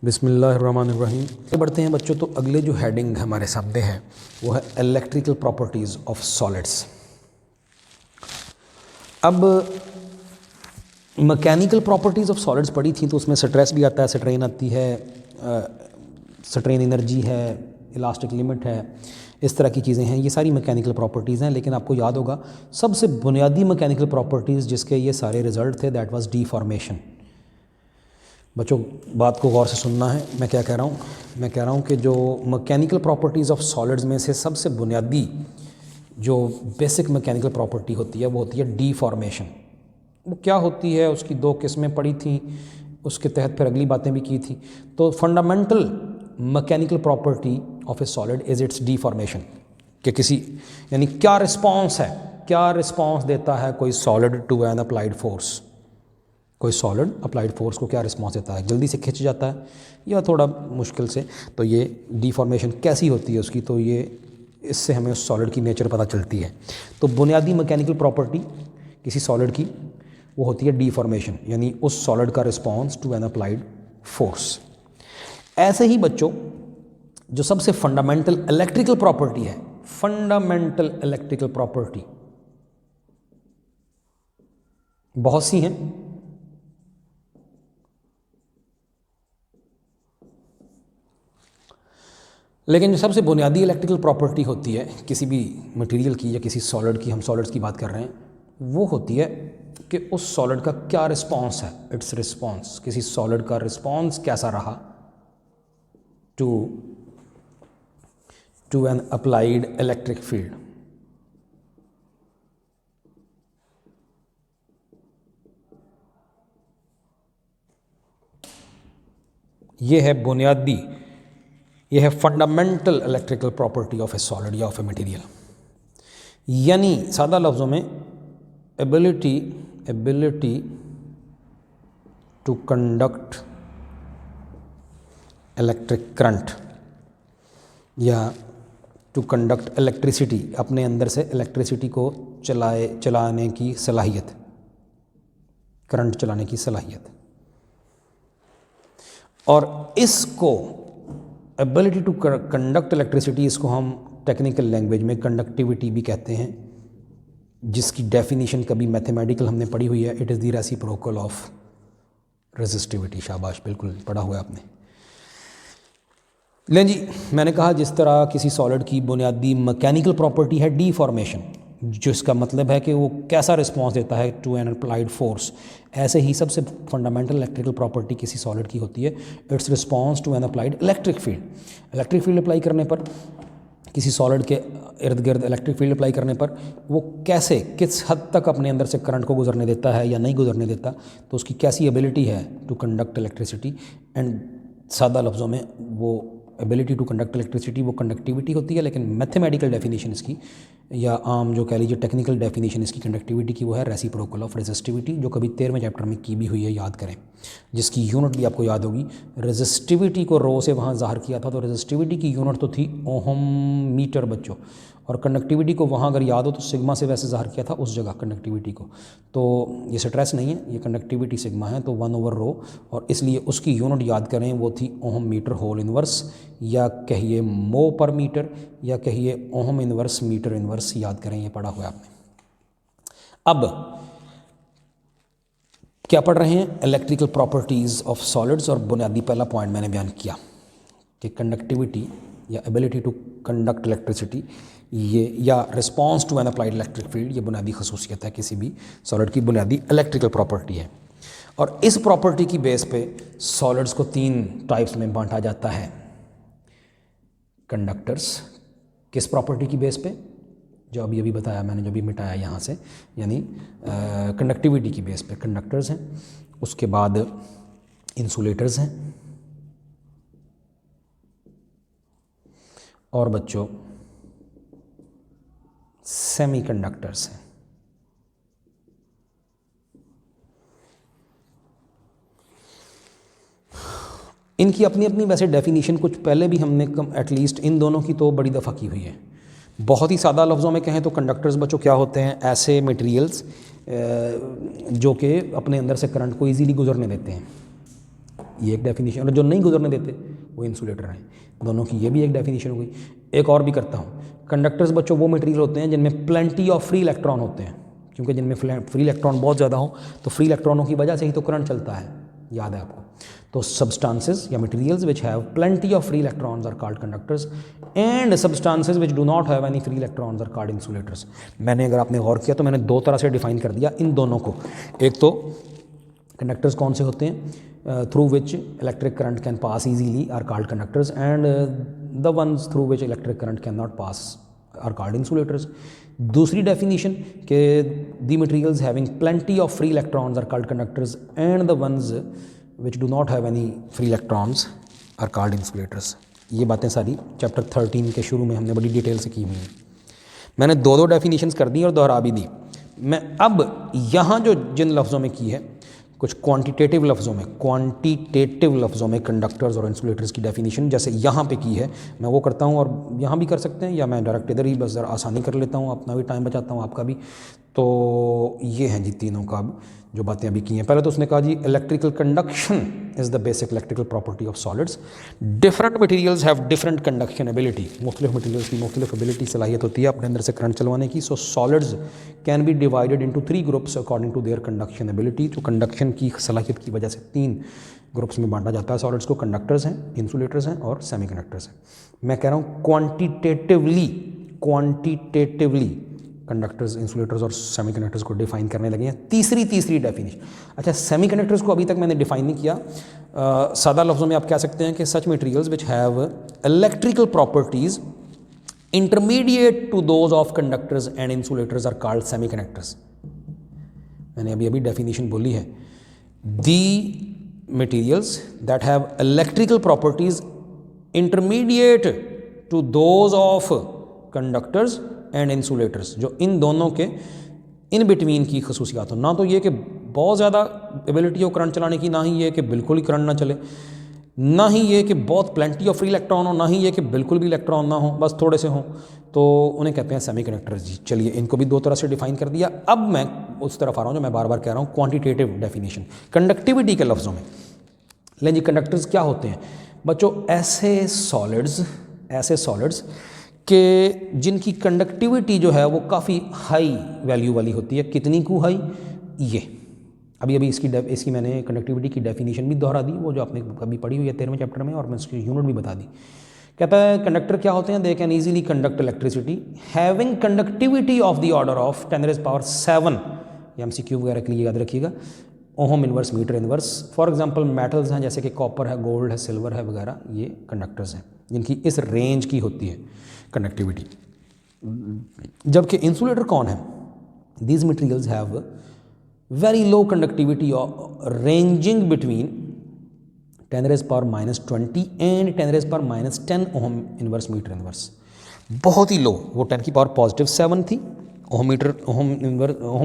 बिस्मिल्लाहिर्रहमानिर्रहीम। बढ़ते हैं बच्चों, तो अगले जो हेडिंग हमारे सामने है वो है इलेक्ट्रिकल प्रॉपर्टीज़ ऑफ सॉलिड्स। अब मैकेनिकल प्रॉपर्टीज़ ऑफ सॉलिड्स पढ़ी थी तो उसमें स्ट्रेस भी आता है, स्ट्रेन आती है, स्ट्रेन एनर्जी है, इलास्टिक लिमिट है, इस तरह की चीज़ें हैं। ये सारी मैकेनिकल प्रॉपर्टीज़ हैं, लेकिन आपको याद होगा सबसे बुनियादी मैकेनिकल प्रॉपर्टीज़ जिसके ये सारे रिजल्ट थे दैट वाज डीफॉर्मेशन। बच्चों बात को गौर से सुनना है, मैं क्या कह रहा हूँ। मैं कह रहा हूँ कि जो मैकेनिकल प्रॉपर्टीज़ ऑफ सॉलिड्स में से सबसे बुनियादी जो बेसिक मैकेनिकल प्रॉपर्टी होती है वो होती है डीफॉर्मेशन। वो क्या होती है, उसकी दो किस्में पढ़ी थी, उसके तहत फिर अगली बातें भी की थी। तो fundamental mechanical property of a solid is it's deformation, कि किसी यानी क्या रिस्पॉन्स है, क्या रिस्पॉन्स देता है कोई solid to an applied force. कोई सॉलिड अप्लाइड फोर्स को क्या रिस्पॉन्स देता है, जल्दी से खिंच जाता है या थोड़ा मुश्किल से। तो ये डीफॉर्मेशन कैसी होती है उसकी, तो ये इससे हमें उस सॉलिड की नेचर पता चलती है। तो बुनियादी मैकेनिकल प्रॉपर्टी किसी सॉलिड की वो होती है डीफॉर्मेशन, यानी उस सॉलिड का response to an applied force. ऐसे ही बच्चों जो सबसे फंडामेंटल इलेक्ट्रिकल प्रॉपर्टी है, फंडामेंटल इलेक्ट्रिकल प्रॉपर्टी बहुत सी हैं, लेकिन जो सबसे बुनियादी इलेक्ट्रिकल प्रॉपर्टी होती है किसी भी मटेरियल की या किसी सॉलिड की, हम सॉलिड्स की बात कर रहे हैं, वो होती है कि उस सॉलिड का क्या रिस्पॉन्स है, इट्स रिस्पॉन्स। किसी सॉलिड का रिस्पॉन्स कैसा रहा to an applied electric field. ये है बुनियादी, ये है fundamental electrical property of a solid या ऑफ ए मटेरियल। यानी सादा लफ्ज़ों में ability to conduct electric current या टू कंडक्ट इलेक्ट्रिसिटी, अपने अंदर से इलेक्ट्रिसिटी को चलाने की सलाहियत, करंट चलाने की सलाहियत। और इसको एबिलिटी टू कंडक्ट इलेक्ट्रिसिटी, इसको हम टेक्निकल लैंग्वेज में कंडक्टिविटी भी कहते हैं, जिसकी डेफिनेशन कभी मैथमेटिकल हमने पढ़ी हुई है, it is the reciprocal of resistivity. शाबाश, बिल्कुल पढ़ा हुआ है आपने। लें जी, मैंने कहा जिस तरह किसी सॉलिड की बुनियादी मैकेनिकल प्रॉपर्टी है डीफॉर्मेशन, जिसका मतलब है कि वो कैसा रिस्पॉन्स देता है टू एन अप्लाइड फोर्स, ऐसे ही सबसे फंडामेंटल इलेक्ट्रिकल प्रॉपर्टी किसी सॉलिड की होती है its response to an applied electric field. Electric field apply करने पर, किसी सॉलिड के इर्द गिर्द इलेक्ट्रिक फील्ड अप्लाई करने पर वो कैसे, किस हद तक अपने अंदर से करंट को गुजरने देता है या नहीं गुजरने देता, तो उसकी कैसी एबिलिटी है टू कंडक्ट इलेक्ट्रिसिटी। एंड सादा लफ्ज़ों में वो एबिलिटी टू कंडक्ट इलेक्ट्रिसिटी वो कंडक्टिविटी होती है, लेकिन मैथमेटिकल डेफिनेशन इसकी, या आम जो कह लीजिए टेक्निकल डेफिनेशन इसकी कंडक्टिविटी की, वो है रेसिप्रोकल ऑफ रेजिस्टिविटी, जो कभी 13वें चैप्टर में की भी हुई है, याद करें, जिसकी यूनिट भी आपको याद होगी। रेजिस्टिविटी को रो से वहाँ ज़ाहिर किया था, तो रेजिस्टिविटी की यूनिट तो थी ओहम मीटर बच्चों, और कंडक्टिविटी को वहाँ अगर याद हो तो सिग्मा से वैसे ज़ाहिर किया था उस जगह कंडक्टिविटी को। तो ये स्ट्रेस नहीं है, ये कंडक्टिविटी सिग्मा है, तो 1/रो, और इसलिए उसकी यूनिट याद करें वो थी ओहम मीटर होल इनवर्स, या कहिए मो पर मीटर, या कहिए ओहम इनवर्स मीटर इनवर्स, याद करें, ये पढ़ा हुआ है आपने। अब क्या पढ़ रहे हैं, इलेक्ट्रिकल प्रॉपर्टीज़ ऑफ सॉलिड्स, और बुनियादी पहला पॉइंट मैंने बयान किया कि कंडक्टिविटी या एबिलिटी टू कंडक्ट इलेक्ट्रिसिटी, ये या response to an applied electric field, ये बुनियादी खसूसियत है किसी भी सॉलिड की, बुनियादी इलेक्ट्रिकल प्रॉपर्टी है। और इस प्रॉपर्टी की बेस पे सॉलिड्स को 3 टाइप्स में बांटा जाता है। कंडक्टर्स, किस प्रॉपर्टी की बेस पे, जो अभी बताया मैंने, जो भी मिटाया यहाँ से, यानी कंडक्टिविटी की बेस पे कंडक्टर्स हैं। उसके बाद इंसुलेटर्स हैं, और बच्चों सेमीकंडक्टर्स हैं। इनकी अपनी अपनी वैसे डेफिनेशन कुछ पहले भी हमने एटलीस्ट इन दोनों की तो बड़ी दफ़ा की हुई है। बहुत ही सादा लफ्ज़ों में कहें तो कंडक्टर्स बच्चों क्या होते हैं, ऐसे मटेरियल्स जो कि अपने अंदर से करंट को इजीली गुजरने देते हैं, ये एक डेफिनेशन, और जो नहीं गुजरने देते वो इंसुलेटर हैं, दोनों की ये भी एक डेफिनेशन हो गई। एक और भी करता हूँ, कंडक्टर्स बच्चों वो मटेरियल होते हैं जिनमें प्लेंटी ऑफ फ्री इलेक्ट्रॉन होते हैं, क्योंकि जिनमें फ्री इलेक्ट्रॉन बहुत ज़्यादा हो तो फ्री इलेक्ट्रॉनों की वजह से ही तो करंट चलता है, याद है आपको। तो सब्सटेंसेस या materials which have plenty of free electrons are called conductors and substances which do not have any free electrons are called insulators. मैंने अगर आपने गौर किया तो मैंने दो तरह से डिफाइन कर दिया इन दोनों को। एक तो कंडक्टर्स कौन से होते हैं, through which electric current can pass easily are called conductors, and the ones through which electric current can not pass are called insulators. दूसरी डेफिनेशन के the materials having plenty of free electrons are called conductors and the ones which do not have any free electrons are called insulators. ये बातें सारी chapter 13 के शुरू में हमने बड़ी डिटेल से की हुई हैं। मैंने दो डेफिनेशंस कर दी और दोहरा भी दी। मैं अब यहाँ जो जिन लफ्ज़ों में की है, कुछ क्वांटिटेटिव लफ्ज़ों में कंडक्टर्स और इंसुलेटर्स की डेफिनेशन जैसे यहाँ पे की है, मैं वो करता हूँ, और यहाँ भी कर सकते हैं, या मैं डायरेक्ट इधर ही बस ज़रा आसानी कर लेता हूँ, अपना भी टाइम बचाता हूँ, आपका भी। तो ये हैं जी तीनों का अब जो बातें अभी की हैं। पहले तो उसने कहा जी electrical conduction is the basic electrical property of solids. Different materials have different conduction ability. मुख्तलिफ मटेरियल्स की मुख्तलिफ एबिलिटी, सलाहियत होती है अपने अंदर से करंट चलवाने की। So solids can be divided into 3 groups according to their conduction ability. जो कंडक्शन की सलाहियत की वजह से 3 ग्रुप्स में बांटा जाता है सॉलिड्स को। कंडक्टर्स हैं, इंसुलेटर्स हैं और सेमीकंडक्टर्स हैं। मैं कह रहा हूँ क्वांटिटेटिवली कंडक्टर्स, इंसुलेटर्स और सेमीकंडक्टर्स को डिफाइन करने लगे हैं। तीसरी डेफिनेशन, अच्छा सेमीकंडक्टर्स को अभी तक मैंने डिफाइन नहीं किया। सादा लफ्ज़ों में आप कह सकते हैं कि such materials which have electrical properties intermediate to those of conductors and insulators are called semiconductors. मैंने अभी डेफिनेशन बोली है, the materials that have electrical properties intermediate to those of conductors and insulators, जो इन दोनों के इन बिटवीन की खसूसियात हो। ना तो ये कि बहुत ज़्यादा एबिलिटी हो करंट चलाने की, ना ही ये कि बिल्कुल ही करंट ना चले, ना ही ये कि बहुत प्लेंटी ऑफ फ्री इलेक्ट्रॉन हो, ना ही ये कि बिल्कुल भी इलेक्ट्रॉन ना हो, बस थोड़े से हों, तो उन्हें कहते हैं सेमीकंडक्टर्स जी। चलिए इनको भी दो तरह से डिफाइन कर दिया। अब मैं उस तरफ आ रहा हूँ जो मैं बार बार कह रहा हूँ, क्वांटिटेटिव डेफिनेशन, कंडक्टिविटी के लफ्ज़ों में। लेकिन जी कंडक्टर्स क्या होते हैं बच्चों? ऐसे सॉलिड्स कि जिनकी कंडक्टिविटी जो है वो काफ़ी हाई वैल्यू वाली होती है। कितनी को हाई? ये अभी इसकी मैंने कंडक्टिविटी की डेफिनेशन भी दोहरा दी, वो जो आपने कभी पढ़ी हुई है 13वें चैप्टर में, और मैं उसकी यूनिट भी बता दी। कहता है कंडक्टर क्या होते हैं? They can easily conduct electricity having conductivity of the order of 10⁻⁷। ये MCQ वगैरह के लिए याद रखिएगा, ohm inverse, metre inverse. For example metals हैं जैसे कि कॉपर है, गोल्ड है, सिल्वर है वगैरह, ये कंडक्टर्स हैं जिनकी इस रेंज की होती है कंडक्टिविटी। जबकि इंसुलेटर कौन है? These materials have very low conductivity ranging between 10⁻⁻20 and 10⁻⁻10 ohm inverse, metre inverse. बहुत ही लो, वो 10⁻⁻7 थी ओहम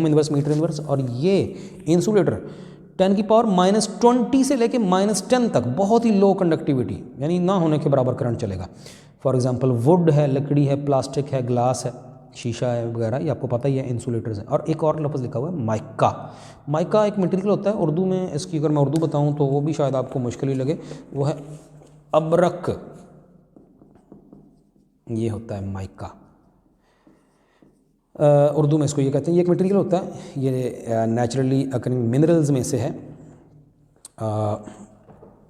इन्वर्स, मीटर इन्वर्स, और ये इंसुलेटर 10⁻⁻20 से लेके -10 तक बहुत ही लो कंडक्टिविटी, यानी ना होने के बराबर करंट चलेगा। फॉर एग्जांपल वुड है, लकड़ी है, प्लास्टिक है, ग्लास है, शीशा है वगैरह, ये आपको पता ही है इंसुलेटर्स हैं। और एक और लफ्ज़ लिखा हुआ है माइका। माइका एक मटेरियल होता है, उर्दू में इसकी अगर मैं उर्दू बताऊं तो वो भी शायद आपको मुश्किल ही लगे, वो है अबरक। ये होता है माइका, उर्दू में इसको ये कहते हैं। ये एक मटेरियल होता है, ये नेचुरली अकरिंग मिनरल्स में से है।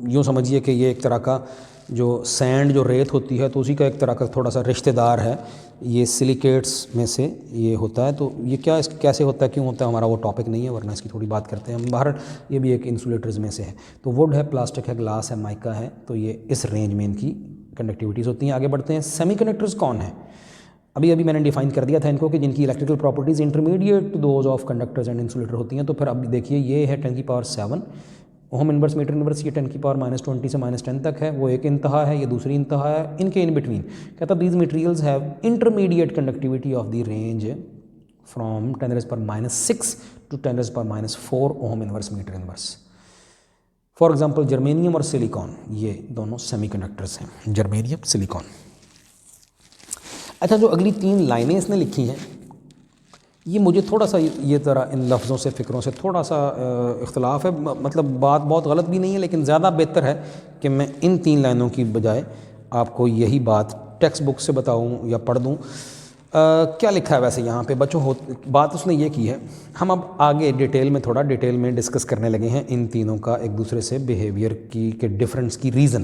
यूँ समझिए कि ये एक तरह का जो सैंड, जो रेत होती है, तो उसी का एक तरह का थोड़ा सा रिश्तेदार है। ये सिलिकेट्स में से ये होता है। तो ये क्या, इसके कैसे होता है, क्यों होता है, हमारा वो टॉपिक नहीं है, वरना इसकी थोड़ी बात करते हैं हम। बाहर ये भी एक इंसुलेटर्स में से है। तो वुड है, प्लास्टिक है, ग्लास है, माइका है, तो ये इस रेंज में इनकी कंडक्टिविटीज़ होती हैं। आगे बढ़ते हैं, सेमीकंडक्टर्स कौन है? अभी मैंने डिफाइन कर दिया था इनको कि जिनकी electrical properties intermediate to those of conductors and insulator होती हैं। तो फिर अब देखिए, ये है 10⁻⁷ ओहम इन्वर्स, मीटर इन्वर्स, ये 10⁻⁻20 से -10 तक है, वो एक इंतहा है, ये दूसरी इंतहा है। इनके इन बिटवीन कहता these materials have intermediate conductivity of the range from 10⁻⁻6 to 10⁻⁻4 ohm inverse, metre inverse. For example germanium और सिलिकॉन, ये दोनों सेमीकंडक्टर्स हैं, जर्मेनियम, सिलिकॉन। अच्छा, जो अगली 3 लाइनें इसने लिखी हैं, ये मुझे थोड़ा सा ये तरह इन लफ्ज़ों से फ़िक्रों से थोड़ा सा इख्तलाफ है, मतलब बात बहुत गलत भी नहीं है, लेकिन ज़्यादा बेहतर है कि मैं इन 3 लाइनों की बजाय आपको यही बात टेक्स्ट बुक से बताऊं या पढ़ दूं। क्या लिखा है वैसे यहाँ पे बच्चों, बात उसने ये की है। हम अब आगे थोड़ा डिटेल में डिस्कस करने लगे हैं इन तीनों का एक दूसरे से बिहेवियर की के डिफरेंस की रीज़न,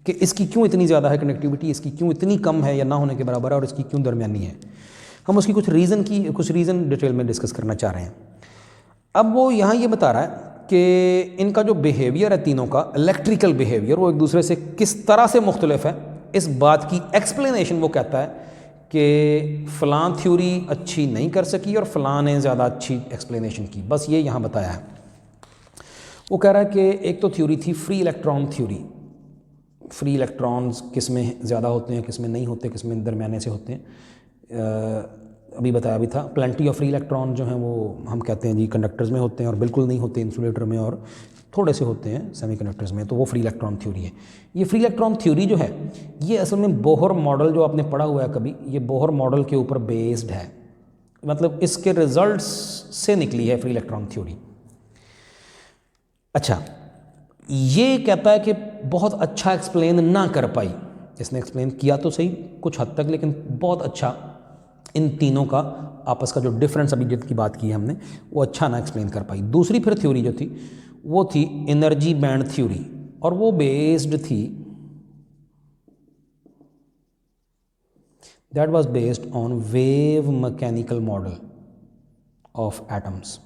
कि इसकी क्यों इतनी ज़्यादा है कनेक्टिविटी, इसकी क्यों इतनी कम है या ना होने के बराबर है, और इसकी क्यों दरमियानी है। हम उसकी कुछ रीज़न डिटेल में डिस्कस करना चाह रहे हैं। अब वो यहाँ ये बता रहा है कि इनका जो बिहेवियर है तीनों का, इलेक्ट्रिकल बिहेवियर, वो एक दूसरे से किस तरह से मुख्तलिफ है। इस बात की एक्सप्लेनेशन वो कहता है कि फ़लाँ थ्योरी अच्छी नहीं कर सकी और फ़लाँ ने ज़्यादा अच्छी एक्सप्लेनेशन की, बस ये यहाँ बताया है। वो कह रहा है कि एक तो थ्योरी थी free electron theory. Free electrons किस में ज़्यादा होते हैं, किस में नहीं होते, किस में दरमियाने से होते हैं। अभी बताया भी था, प्लेंटी ऑफ फ्री इलेक्ट्रॉन जो हैं वो हम कहते हैं जी कंडक्टर्स में होते हैं और बिल्कुल नहीं होते इंसुलेटर में, और थोड़े से होते हैं सेमीकंडक्टर्स में, तो वो फ्री इलेक्ट्रॉन थ्योरी है। ये फ्री इलेक्ट्रॉन थ्योरी जो है ये असल में बोहर मॉडल जो आपने पढ़ा हुआ है कभी, ये बोहर मॉडल के ऊपर बेस्ड है, मतलब इसके रिजल्ट्स से निकली है फ्री इलेक्ट्रॉन थ्योरी। अच्छा, ये कहता है कि बहुत अच्छा एक्सप्लेन ना कर पाई, इसने एक्सप्लेन किया तो सही कुछ हद तक, लेकिन बहुत अच्छा इन तीनों का आपस का जो डिफरेंस अभी जितकी बात की है हमने, वो अच्छा ना एक्सप्लेन कर पाई। दूसरी फिर थ्योरी जो थी वो थी एनर्जी बैंड थ्योरी, और वो बेस्ड थी, that was based on wave mechanical model of atoms.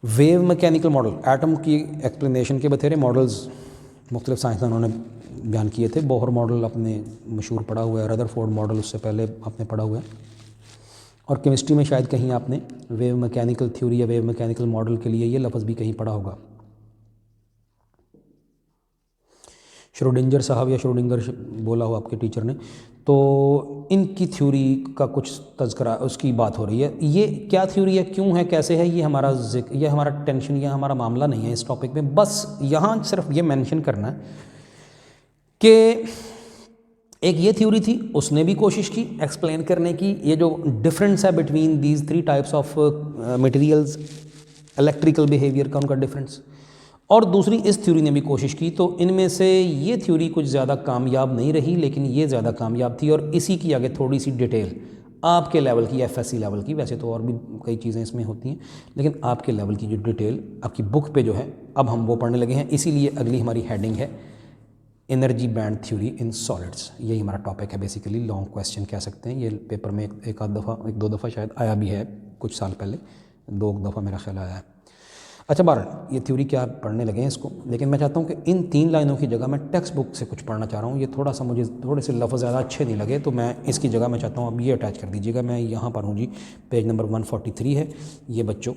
Wave mechanical model, atom की एक्सप्लेनेशन के बथेरे मॉडल्स मुख्तलिफ साइंसदानों ने बयान किए थे। बोहर मॉडल आपने मशहूर पढ़ा हुआ है, रदरफोर्ड मॉडल उससे पहले आपने पढ़ा हुआ है, और केमिस्ट्री में शायद कहीं आपने वेव मैकेनिकल थ्योरी या वेव मैकेनिकल मॉडल के लिए ये लफ्ज़ भी कहीं पढ़ा होगा। श्रोडिंगर साहब या श्रोडिंगर बोला हो आपके टीचर ने, तो इनकी थ्योरी का कुछ तज़करा उसकी बात हो रही है। ये क्या थ्योरी है, क्यों है, कैसे है, ये हमारा टेंशन या हमारा मामला नहीं है इस टॉपिक में। बस यहाँ सिर्फ ये मेंशन करना है कि एक ये थ्योरी थी, उसने भी कोशिश की एक्सप्लेन करने की, ये जो डिफरेंस है between these 3 types of materials, electrical behaviour का उनका डिफरेंस, और दूसरी इस थ्योरी ने भी कोशिश की। तो इनमें से ये थ्योरी कुछ ज़्यादा कामयाब नहीं रही, लेकिन ये ज़्यादा कामयाब थी, और इसी की आगे थोड़ी सी डिटेल आपके लेवल की, FSC लेवल की, वैसे तो और भी कई चीज़ें इसमें होती हैं, लेकिन आपके लेवल की जो डिटेल आपकी बुक पे जो है अब हम वो पढ़ने लगे हैं। इसीलिए अगली हमारी हेडिंग है energy band theory in solids. यही हमारा टॉपिक है बेसिकली, लॉन्ग क्वेश्चन कह सकते हैं। ये पेपर में एक दो दफ़ा शायद आया भी है, कुछ साल पहले 2 दफ़ा मेरा ख्याल आया है। अच्छा, बहरहाल ये थ्योरी क्या पढ़ने लगे हैं इसको, लेकिन मैं चाहता हूँ कि इन 3 लाइनों की जगह मैं टेक्स्ट बुक से कुछ पढ़ना चाह रहा हूँ। ये थोड़ा सा मुझे थोड़े से लफ्ज़ ज़्यादा अच्छे नहीं लगे, तो मैं इसकी जगह मैं चाहता हूँ अब ये अटैच कर दीजिएगा। मैं यहाँ पर हूँ जी, पेज नंबर 143 है ये बच्चों,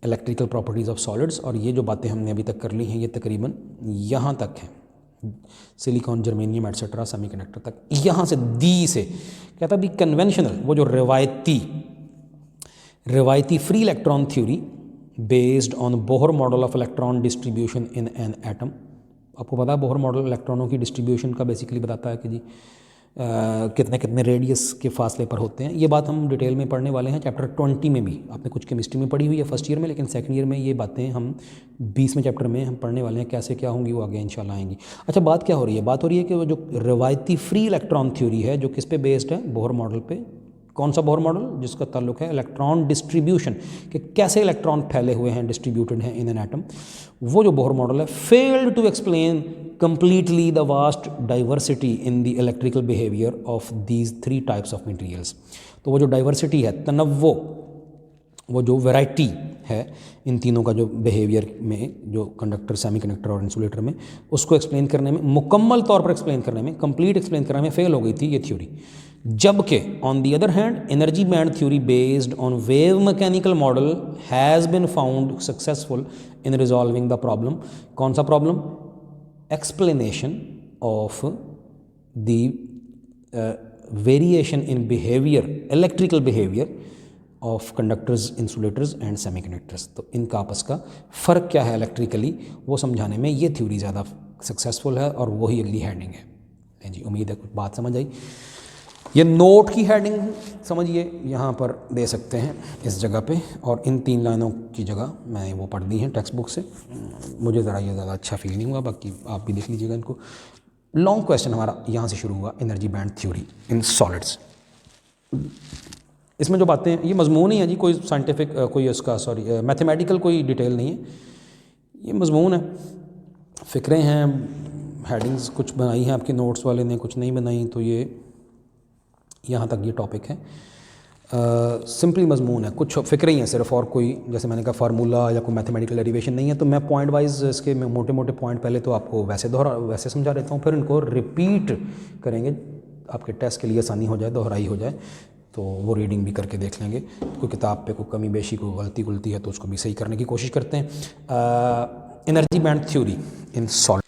इलेक्ट्रिकल प्रॉपर्टीज़ ऑफ सॉलिड्स, और ये जो बातें हमने अभी तक कर ली हैं ये तकरीबन यहाँ तक है, सिलिकॉन, जर्मेनियम एटसेट्रा, सेमीकंडक्टर तक। यहाँ से दी से कहता भी कन्वेंशनल, वो जो रिवायती free electron theory based on Bohr model of electron distribution in an atom. आपको पता है बोहर मॉडल इलेक्ट्रॉनों की डिस्ट्रीब्यूशन का बेसिकली बताता है कि जी कितने कितने रेडियस के फासले पर होते हैं। ये बात हम डिटेल में पढ़ने वाले हैं चैप्टर 20 में भी। आपने कुछ केमिस्ट्री में पढ़ी हुई है फर्स्ट ईयर में, लेकिन सेकंड ईयर में ये बातें हम 20वें चैप्टर में हम पढ़ने वाले हैं। कैसे क्या होंगी वो आगे इंशाल्लाह आएंगी। अच्छा, बात क्या हो रही है? बात हो रही है कि वो जो रिवायती फ्री इलेक्ट्रॉन थ्योरी है, जो किस पे बेस्ड है? बोहर मॉडल पे। कौन सा बोहर मॉडल? जिसका ताल्लुक है इलेक्ट्रॉन डिस्ट्रीब्यूशन, कि कैसे इलेक्ट्रॉन फैले हुए हैं, डिस्ट्रीब्यूटेड हैं इन एन एटम। वो जो बोहर मॉडल है failed to explain completely the vast diversity in the electrical behavior of these 3 types of materials। तो वो जो डाइवर्सिटी है, तनव्वो, वो जो वैरायटी है इन तीनों का जो बिहेवियर में, जो कंडक्टर, सेमीकंडक्टर और इंसुलेटर में, उसको एक्सप्लेन करने में, मुकम्मल तौर पर एक्सप्लेन करने में, कंप्लीट एक्सप्लेन करने में फेल हो गई थी ये थ्योरी। जबकि on the other hand energy band theory based on wave mechanical model has been found successful in resolving the problem. कौन सा problem? explanation of the variation in behavior, electrical behavior of conductors, insulators and semiconductors। तो इनका आपस का फ़र्क क्या है electrically, वो समझाने में ये थ्योरी ज़्यादा सक्सेसफुल है, और वही अगली हेडिंग है जी। उम्मीद है कुछ बात समझ आई। ये नोट की हेडिंग समझिए यहाँ पर दे सकते हैं इस जगह पे, और इन 3 लाइनों की जगह मैंने वो पढ़ दी हैं टेक्स्ट बुक से। मुझे ज़रा ये ज़्यादा अच्छा फील नहीं हुआ, बाकी आप भी देख लीजिएगा इनको। लॉन्ग क्वेश्चन हमारा यहाँ से शुरू हुआ, energy band theory in solids. इसमें जो बातें, ये मजमून ही है जी, कोई साइंटिफिक कोई इसका मैथमेटिकल कोई डिटेल नहीं है, ये मजमून है, फ़िक्रें हैं, हेडिंग्स कुछ बनाई हैं आपके नोट्स वाले ने, कुछ नहीं बनाई, तो ये यहाँ तक ये टॉपिक है। सिंपली मजमून है, कुछ फ़िक्रें ही हैं सिर्फ, और कोई जैसे मैंने कहा फार्मूला या कोई मैथमेटिकल डेरिवेशन नहीं है। तो मैं पॉइंट वाइज इसके मोटे मोटे पॉइंट पहले तो आपको वैसे समझा देता हूँ, फिर इनको रिपीट करेंगे आपके टेस्ट के लिए आसानी हो जाए, दोहराई हो जाए, तो वो रीडिंग भी करके देख लेंगे। कोई किताब पे कोई कमी बेशी, कोई गलती गुलती है तो उसको भी सही करने की कोशिश करते हैं। Energy band theory in solid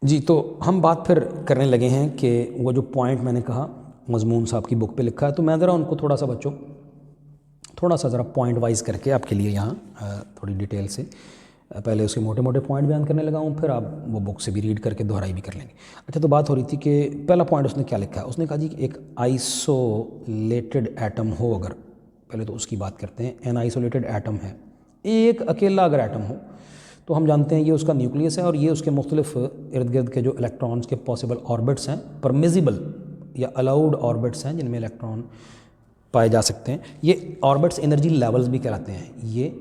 जी, तो हम बात फिर करने लगे हैं कि वो जो पॉइंट मैंने कहा मजमून साहब की बुक पे लिखा है, तो मैं ज़रा उनको थोड़ा सा बच्चों थोड़ा सा ज़रा पॉइंट वाइज करके आपके लिए यहाँ थोड़ी डिटेल से पहले उसके मोटे मोटे पॉइंट बयान करने लगा हूँ, फिर आप वो बुक से भी रीड करके दोहराई भी कर लेंगे। अच्छा, तो बात हो रही थी कि पहला पॉइंट उसने क्या लिखा है। उसने कहा जी कि एक आइसोलेटेड एटम हो, अगर पहले तो उसकी बात करते हैं। एन आइसोलेटेड एटम है, एक अकेला अगर एटम हो तो हम जानते हैं ये उसका न्यूक्लियस है, और ये उसके मुख्तलिफ इर्द गिर्द के जो इलेक्ट्रॉन्स के पॉसिबल ऑर्बिट्स हैं, परमिजिबल या अलाउड ऑर्बिट्स हैं जिनमें इलेक्ट्रॉन पाए जा सकते हैं, ये ऑर्बिट्स एनर्जी लेवल्स भी कहलाते हैं। ये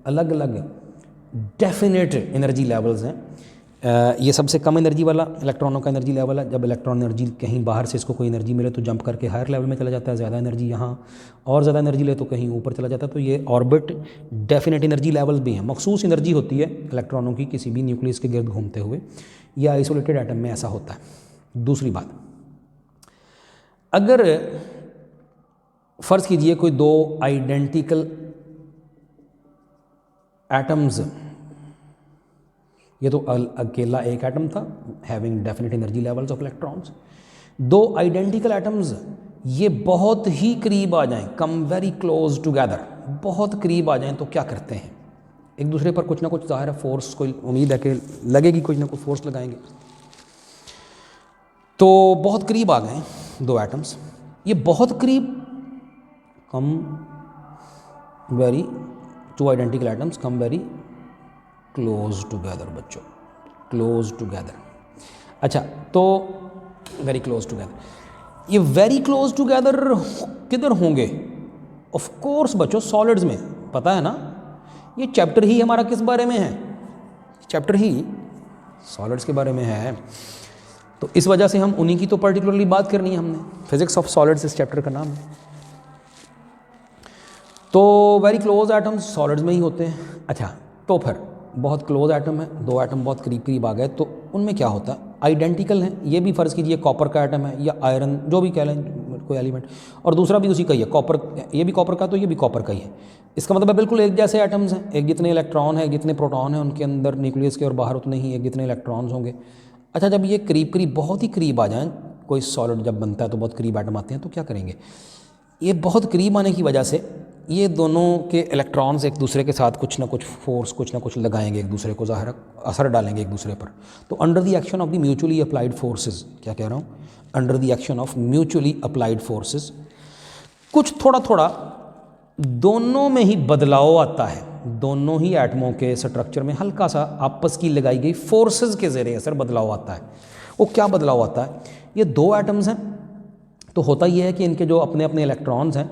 अलग अलग डेफिनेट एनर्जी लेवल्स हैं। ये सबसे कम एनर्जी वाला इलेक्ट्रॉनों का एनर्जी लेवल है। जब इलेक्ट्रॉन एनर्जी कहीं बाहर से इसको कोई एनर्जी मिले तो जंप करके हायर लेवल में चला जाता है, ज़्यादा एनर्जी यहाँ, और ज़्यादा एनर्जी ले तो कहीं ऊपर चला जाता है। तो ये ऑर्बिट डेफिनेट एनर्जी लेवल भी हैं, मखसूस एनर्जी होती है इलेक्ट्रॉनों की किसी भी न्यूक्लियस के गिर्द घूमते हुए। ये आइसोलेटेड एटम में ऐसा होता है। दूसरी बात, अगर फ़र्ज़ कीजिए कोई 2 आइडेंटिकल एटम्स, ये तो अकेला एक एटम था, having definite energy levels of electrons. 2 identical atoms ये बहुत ही करीब आ जाएं, कम वेरी क्लोज टुगेदर, बहुत करीब आ जाएं, तो क्या करते हैं? एक दूसरे पर कुछ ना कुछ ज़ाहिर है फोर्स, कोई उम्मीद है कि लगेगी, कुछ ना कुछ फोर्स लगाएंगे। तो बहुत करीब आ गए 2 एटम्स, ये बहुत करीब, कम very, 2 identical atoms come very close together बच्चों, क्लोज टुगेदर। अच्छा, तो वेरी क्लोज टुगेदर, ये वेरी क्लोज टुगेदर किधर होंगे? ऑफ कोर्स बच्चों सॉलिड्स में, पता है ना, ये चैप्टर ही हमारा किस बारे में है? चैप्टर ही सॉलिड्स के बारे में है, तो इस वजह से हम उन्हीं की तो पर्टिकुलरली बात करनी है हमने। फिजिक्स ऑफ सॉलिड्स इस चैप्टर का नाम है। तो वेरी क्लोज एटम्स सॉलिड्स में ही होते हैं। अच्छा, तो फिर बहुत क्लोज एटम है, 2 एटम बहुत करीब करीब आ गए, तो उनमें क्या होता है? आइडेंटिकल हैं, ये भी फ़र्ज़ कीजिए कॉपर का एटम है या आयरन, जो भी कह लें कोई एलिमेंट, और दूसरा भी उसी का ही है, कॉपर, ये भी कॉपर का, तो ये भी कॉपर का ही है। इसका मतलब है बिल्कुल एक जैसे एटम्स हैं, एक जितने इलेक्ट्रॉन है, जितने प्रोटॉन हैं उनके अंदर न्यूक्लियस के, और बाहर उतने ही एक जितने इलेक्ट्रॉन्स होंगे। अच्छा, जब ये करीब करीब बहुत ही करीब आ जाएँ, कोई सॉलिड जब बनता है तो बहुत करीब एटम आते हैं, तो क्या करेंगे? ये बहुत करीब आने की वजह से ये दोनों के इलेक्ट्रॉन्स एक दूसरे के साथ कुछ ना कुछ फोर्स, कुछ ना कुछ लगाएंगे एक दूसरे को, ज़ाहिर असर डालेंगे एक दूसरे पर। तो under the action of the mutually applied forces, क्या कह रहा हूँ? Under the action of mutually applied forces, कुछ थोड़ा थोड़ा दोनों में ही बदलाव आता है। दोनों ही एटमों के स्ट्रक्चर में हल्का सा आपस की लगाई गई फोर्सेस के ज़रिए असर बदलाव आता है। वो क्या बदलाव आता है? ये 2 एटम्स हैं, तो होता ये है कि इनके जो अपने अपने इलेक्ट्रॉन्स हैं,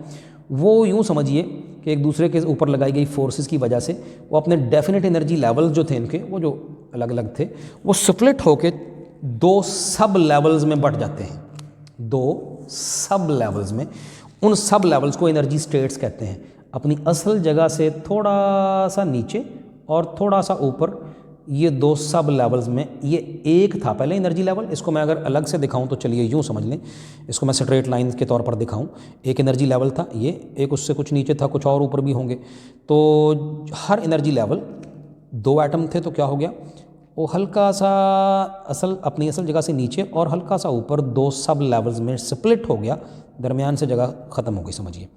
वो यूँ समझिए कि एक दूसरे के ऊपर लगाई गई फोर्सेस की वजह से वो अपने डेफिनेट एनर्जी लेवल्स जो थे इनके, वो जो अलग अलग थे, वो स्प्लिट होके 2 सब लेवल्स में बढ़ जाते हैं। 2 सब लेवल्स में, उन सब लेवल्स को एनर्जी स्टेट्स कहते हैं। अपनी असल जगह से थोड़ा सा नीचे और थोड़ा सा ऊपर, ये 2 सब लेवल्स में, ये एक था पहले एनर्जी लेवल, इसको मैं अगर अलग से दिखाऊं तो चलिए यूँ समझ लें, इसको मैं स्ट्रेट लाइन के तौर पर दिखाऊं। एक एनर्जी लेवल था ये, एक उससे कुछ नीचे था, कुछ और ऊपर भी होंगे। तो हर एनर्जी लेवल 2 एटम थे, तो क्या हो गया? वो हल्का सा अपनी असल जगह से नीचे और हल्का सा ऊपर 2 सब लेवल्स में स्प्लिट हो गया, दरमियान से जगह ख़त्म हो गई। समझिए,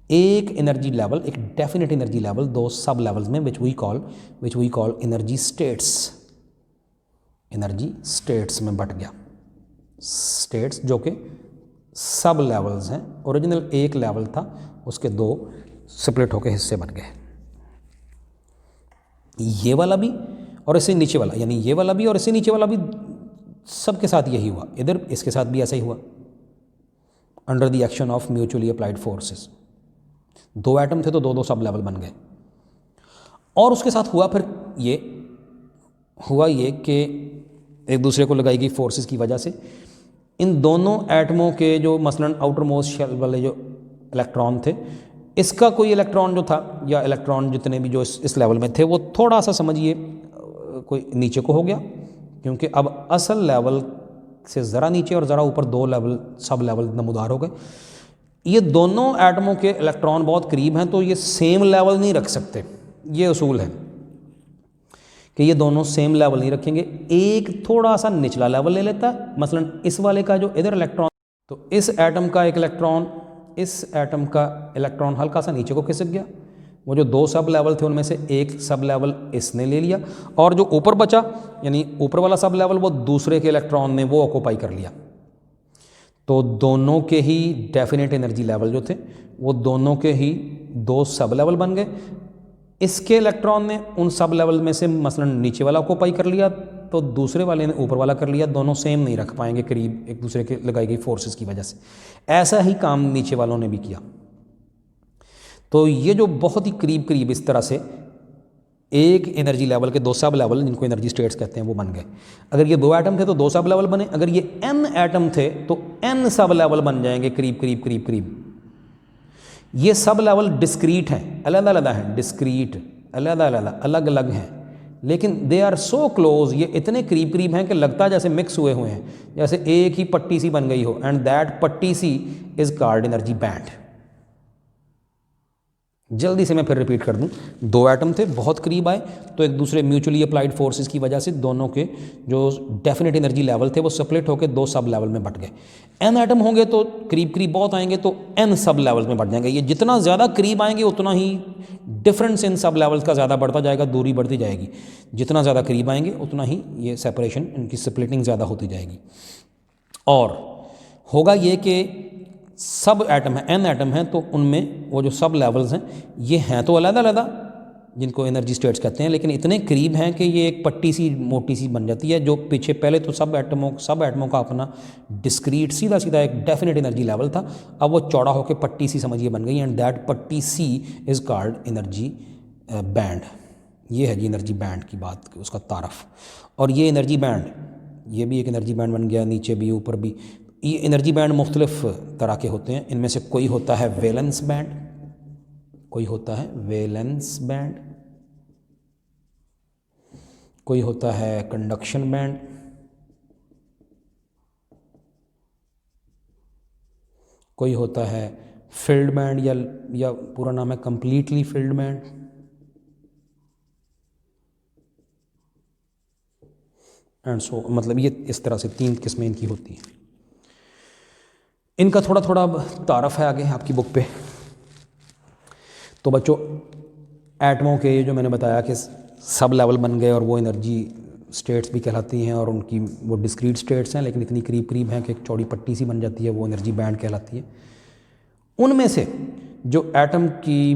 एक एनर्जी लेवल, एक definite energy level 2 sub levels में, which we call energy states में बढ़ गया। स्टेट्स जो कि सब लेवल्स हैं। ओरिजिनल एक लेवल था, उसके दो स्प्लिट होकर हिस्से बन गए, ये वाला भी और इससे नीचे वाला, यानी ये वाला भी और इससे नीचे वाला भी, सबके साथ यही हुआ। इधर इसके साथ भी ऐसा ही हुआ, under the action of mutually applied forces. दो एटम थे तो दो दो सब लेवल बन गए। और उसके साथ हुआ फिर ये कि एक दूसरे को लगाई गई फोर्सेस की वजह से इन दोनों एटमों के जो मसलन आउटर मोस्ट शेल वाले जो इलेक्ट्रॉन थे, इसका कोई इलेक्ट्रॉन जो था या इलेक्ट्रॉन जितने भी जो इस लेवल में थे वो थोड़ा सा समझिए कोई नीचे को हो गया, क्योंकि अब असल लेवल से ज़रा नीचे और ज़रा ऊपर दो लेवल सब लेवल नमूदार हो गए। ये दोनों एटमों के इलेक्ट्रॉन बहुत करीब हैं तो ये सेम लेवल नहीं रख सकते। ये उसूल है कि ये दोनों सेम लेवल नहीं रखेंगे, एक थोड़ा सा निचला लेवल ले लेता है। मसलन इस वाले का जो इधर इलेक्ट्रॉन, तो इस एटम का एक इलेक्ट्रॉन, इस एटम का इलेक्ट्रॉन हल्का सा नीचे को खिसक गया, वो जो दो सब लेवल थे उनमें से एक सब लेवल इसने ले लिया, और जो ऊपर बचा यानी ऊपर वाला सब लेवल वो दूसरे के इलेक्ट्रॉन ने वो ऑक्यूपाई कर लिया। तो दोनों के ही डेफिनेट एनर्जी लेवल जो थे वो दोनों के ही दो सब लेवल बन गए। इसके इलेक्ट्रॉन ने उन सब लेवल में से मसलन नीचे वाला ऑक्यूपाई कर लिया, तो दूसरे वाले ने ऊपर वाला कर लिया। दोनों सेम नहीं रख पाएंगे करीब एक दूसरे के लगाई गई फोर्सेस की वजह से। ऐसा ही काम नीचे वालों ने भी किया। तो ये जो बहुत ही करीब करीब इस तरह से एक एनर्जी लेवल के दो सब लेवल, जिनको एनर्जी स्टेट्स कहते हैं, वो बन गए। अगर ये दो एटम थे तो दो सब लेवल बने, अगर ये n एटम थे तो n सब लेवल बन जाएंगे करीब करीब करीब करीब। ये सब लेवल डिस्क्रीट हैं, अलग अलग हैं, डिस्क्रीट अलग अलग अलग हैं, लेकिन दे आर सो क्लोज, ये इतने करीब करीब हैं कि लगता है जैसे मिक्स हुए हुए हैं, जैसे एक ही पट्टी सी बन गई हो। एंड दैट पट्टी सी इज कॉल्ड एनर्जी बैंड। जल्दी से मैं फिर रिपीट कर दूं, दो एटम थे बहुत करीब आए तो एक दूसरे म्यूचुअली अप्लाइड फोर्सेस की वजह से दोनों के जो डेफिनेट एनर्जी लेवल थे वो स्प्लिट होकर दो सब लेवल में बट गए। एन एटम होंगे तो करीब करीब बहुत आएंगे तो एन सब लेवल्स में बढ़ जाएंगे। ये जितना ज़्यादा करीब आएंगे उतना ही डिफरेंस इन सब लेवल्स का ज़्यादा बढ़ता जाएगा, दूरी बढ़ती जाएगी। जितना ज़्यादा करीब आएंगे उतना ही ये सेपरेशन, इनकी स्प्लिटिंग ज़्यादा होती जाएगी। और होगा ये कि सब एटम है, एन एटम हैं, तो उनमें वो जो सब लेवल्स हैं ये हैं तो अलग अलग, जिनको एनर्जी स्टेट्स कहते हैं, लेकिन इतने करीब हैं कि ये एक पट्टी सी मोटी सी बन जाती है। जो पीछे पहले तो सब एटमों का अपना डिस्क्रीट सीधा सीधा एक डेफिनेट एनर्जी लेवल था, अब वो चौड़ा होकर पट्टी सी समझिए बन गई। एंड दैट पट्टी सी इज़ कॉल्ड एनर्जी बैंड। ये है जी एनर्जी बैंड की बात, उसका तारफ। और ये एनर्जी बैंड, ये भी एक एनर्जी बैंड बन गया, नीचे भी ऊपर भी। ये एनर्जी बैंड मुख्तलिफ तरह के होते हैं। इनमें से कोई होता है वैलेंस बैंड, कोई होता है वैलेंस बैंड, कोई होता है कंडक्शन बैंड, कोई होता है फील्ड बैंड या पूरा नाम है completely field band. And so मतलब ये इस तरह से तीन किस्में इनकी होती हैं। इनका थोड़ा थोड़ा तारफ है आगे आपकी बुक पे। तो बच्चों, एटमों के जो मैंने बताया कि सब लेवल बन गए और वो एनर्जी स्टेट्स भी कहलाती हैं, और उनकी वो डिस्क्रीट स्टेट्स हैं लेकिन इतनी करीब करीब हैं कि एक चौड़ी पट्टी सी बन जाती है, वो एनर्जी बैंड कहलाती है। उनमें से जो एटम की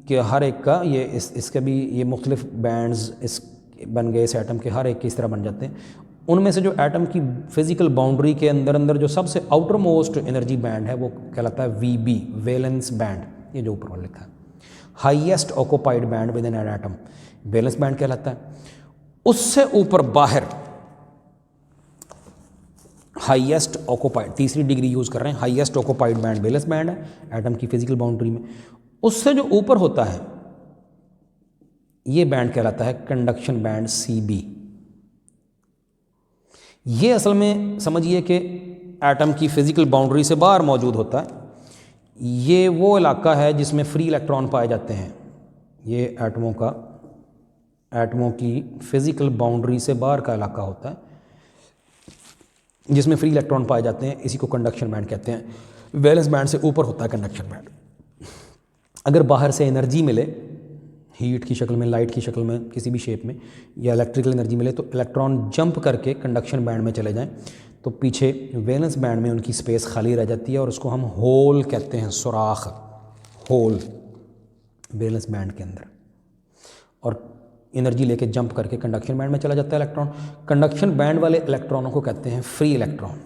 के हर एक का ये इसके भी ये मुख्तलिफ बैंड्स इस बन गए, इस एटम के हर एक के इस तरह बन जाते हैं। उनमें से जो एटम की फिजिकल बाउंड्री के अंदर अंदर जो सबसे आउटर मोस्ट एनर्जी बैंड है वो कहलाता है वीबी, वैलेंस बैंड। ये जो ऊपर वाला लिखा है, highest occupied band with in an atom, valence band कहलाता है। उससे ऊपर बाहर हाईएस्ट ऑक्यूपाइड, तीसरी डिग्री यूज कर रहे हैं, highest occupied band valence band है एटम की फिजिकल बाउंड्री में। उससे जो ऊपर होता है ये बैंड कहलाता है कंडक्शन बैंड, सीबी। ये असल में समझिए कि एटम की फिजिकल बाउंड्री से बाहर मौजूद होता है। ये वो इलाका है जिसमें फ्री इलेक्ट्रॉन पाए जाते हैं। ये एटमों की फिजिकल बाउंड्री से बाहर का इलाका होता है जिसमें फ्री इलेक्ट्रॉन पाए जाते हैं। इसी को कंडक्शन बैंड कहते हैं। वैलेंस बैंड से ऊपर होता है कंडक्शन बैंड। अगर बाहर से एनर्जी मिले हीट की शक्ल में, लाइट की शक्ल में, किसी भी शेप में, या इलेक्ट्रिकल एनर्जी मिले, तो इलेक्ट्रॉन जंप करके कंडक्शन बैंड में चले जाएं तो पीछे वैलेंस बैंड में उनकी स्पेस खाली रह जाती है और उसको हम होल कहते हैं, सुराख, होल वैलेंस बैंड के अंदर, और एनर्जी लेके जंप करके कंडक्शन बैंड में चला जाता है इलेक्ट्रॉन। कंडक्शन बैंड वाले इलेक्ट्रॉनों को कहते हैं फ्री इलेक्ट्रॉन,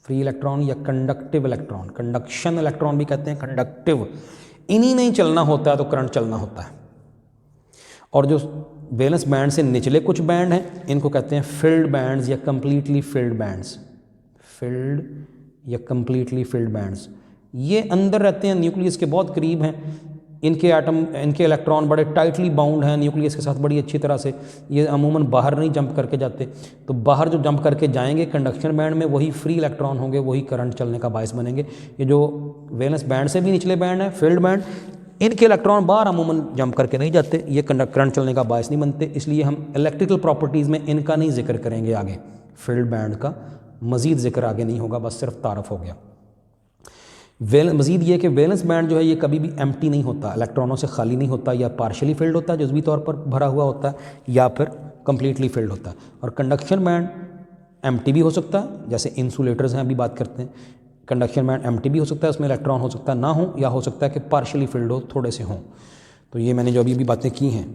फ्री इलेक्ट्रॉन या कंडक्टिव इलेक्ट्रॉन। कंडक्शन इलेक्ट्रॉन भी कहते हैं, कंडक्टिव। इन्हीं नहीं चलना होता है तो करंट चलना होता है। और जो वैलेंस बैंड से निचले कुछ बैंड हैं, इनको कहते हैं फिल्ड बैंड्स या कंप्लीटली फिल्ड बैंड्स, फिल्ड या कंप्लीटली फिल्ड बैंड्स। ये अंदर रहते हैं, न्यूक्लियस के बहुत करीब हैं, इनके एटम, इनके इलेक्ट्रॉन बड़े टाइटली बाउंड हैं न्यूक्लियस के साथ बड़ी अच्छी तरह से। ये अमूमन बाहर नहीं जंप करके जाते, तो बाहर जो जंप करके जाएंगे कंडक्शन बैंड में, वही फ्री इलेक्ट्रॉन होंगे, वही करंट चलने का बायस बनेंगे। ये जो वैलेंस बैंड से भी निचले बैंड हैं, फील्ड बैंड, इनके इलेक्ट्रॉन बाहर अमूमन जंप करके नहीं जाते, ये करंट चलने का बायस नहीं बनते, इसलिए हम इलेक्ट्रिकल प्रॉपर्टीज़ में इनका नहीं जिक्र करेंगे आगे। फील्ड बैंड का मज़ीद जिक्र आगे नहीं होगा, बस सिर्फ तारफ़ हो गया। मज़ीद ये कि वैलेंस बैंड जो है ये कभी भी एम्प्टी नहीं होता, इलेक्ट्रॉनों से खाली नहीं होता, या पार्शली फिल्ड होता है, जुज़वी तौर पर भरा हुआ होता है, या फिर कम्प्लीटली फिल्ड होता है। और कंडक्शन बैंड एम्प्टी भी हो सकता है, जैसे इंसुलेटर्स हैं अभी बात करते हैं, कंडक्शन बैंड एम्प्टी भी हो सकता है, उसमें इलेक्ट्रॉन हो सकता है ना हो, या हो सकता है कि पार्शली फिल्ड हो, थोड़े से हों। तो ये मैंने जो अभी बातें की हैं,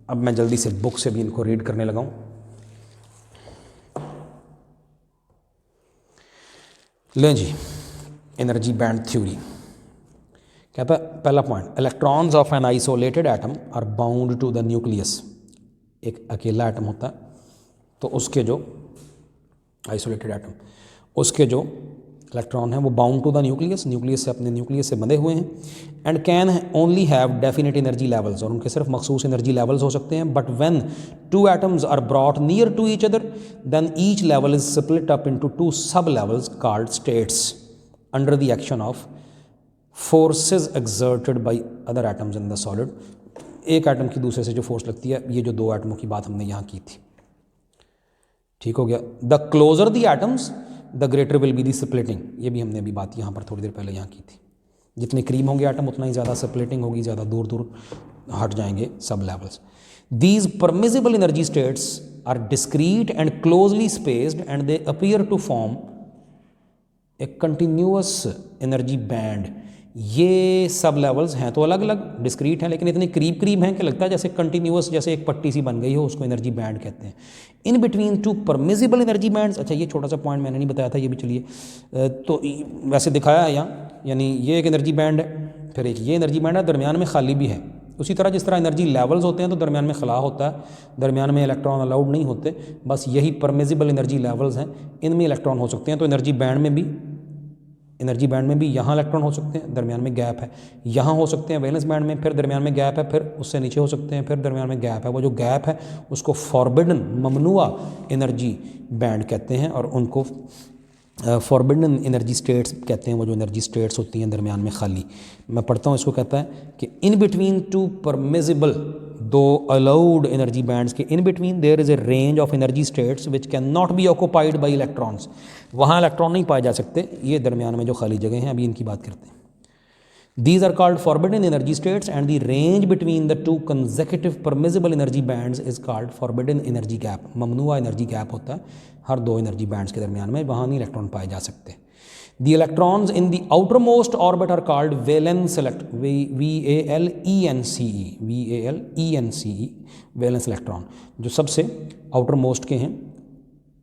अब मैं जल्दी से बुक से भी इनको रीड करने लगा हूँ। लें जी, एनर्जी बैंड थ्योरी कहता है, पहला point, electrons of an isolated atom are bound to the nucleus. एक अकेला एटम होता है तो उसके जो आइसोलेटेड एटम, उसके जो इलेक्ट्रॉन हैं वो bound to the nucleus, nucleus से, अपने न्यूक्लियस से बंधे हुए हैं, and can only have definite energy levels, और उनके सिर्फ मखसूस एनर्जी लेवल्स हो सकते हैं। But when two atoms are brought near to each other, then each level is split up into two sub levels called states under the action of forces exerted by other atoms in the solid. एक atom की दूसरे से जो force लगती है, ये जो दो एटमों की बात हमने यहाँ की थी, ठीक हो गया। The closer the atoms the greater will be the splitting, ये भी हमने अभी बात यहाँ पर थोड़ी देर पहले यहाँ की थी। जितने करीब होंगे एटम उतना ही ज़्यादा स्प्लिटिंग होगी, ज़्यादा दूर दूर हट जाएंगे sub levels. These permissible energy states are discrete and closely spaced and they appear to form a continuous energy band. ये सब लेवल्स हैं तो अलग अलग डिस्क्रीट हैं, लेकिन इतने करीब करीब हैं कि लगता है जैसे कंटिन्यूअस, जैसे एक पट्टी सी बन गई हो, उसको एनर्जी बैंड कहते हैं। In between two permissible energy bands, अच्छा ये छोटा सा पॉइंट मैंने नहीं बताया था, ये भी चलिए तो वैसे दिखाया है यहाँ, यानी ये एक एनर्जी बैंड है, फिर एक ये एनर्जी बैंड है, दरमियान में खाली भी है। उसी तरह जिस तरह एनर्जी लेवल्स होते हैं तो दरमियान में खला होता है, दरमियान में इलेक्ट्रॉन अलाउड नहीं होते, बस यही परमिजिबल एनर्जी लेवल्स हैं, इनमें इलेक्ट्रॉन हो सकते हैं। तो एनर्जी बैंड में भी यहाँ इलेक्ट्रॉन हो सकते हैं, दरमियान में गैप है, यहाँ हो सकते हैं वैलेंस बैंड में, फिर दरमियान में गैप है, फिर उससे नीचे हो सकते हैं, फिर दरमियान में गैप है। वो जो गैप है उसको फॉरबिडन, ममनुआ एनर्जी बैंड कहते हैं, और उनको फॉरबिडन एनर्जी स्टेट्स कहते हैं, वो जो एनर्जी स्टेट्स होती हैं दरमियान में खाली। मैं पढ़ता हूँ, इसको कहता है कि इन बिटवीन टू परमिजिबल दो अलाउड एनर्जी बैंड्स के in between their is a range of energy states which can not be occupied by electrons. वहाँ इलेक्ट्रॉन नहीं पाए जा सकते, ये दरमियान में जो खाली जगह हैं, अभी इनकी बात करते हैं। These are called forbidden energy states and the range between the two consecutive permissible energy bands is called forbidden energy gap. ममनुआ एनर्जी गैप होता है हर दो एनर्जी बैंड्स के दरमियान में, वहाँ नहीं इलेक्ट्रॉन पाए जा सकते। The electrons in the outermost orbit are called valence VALENCE valence electron। जो सबसे outermost के हैं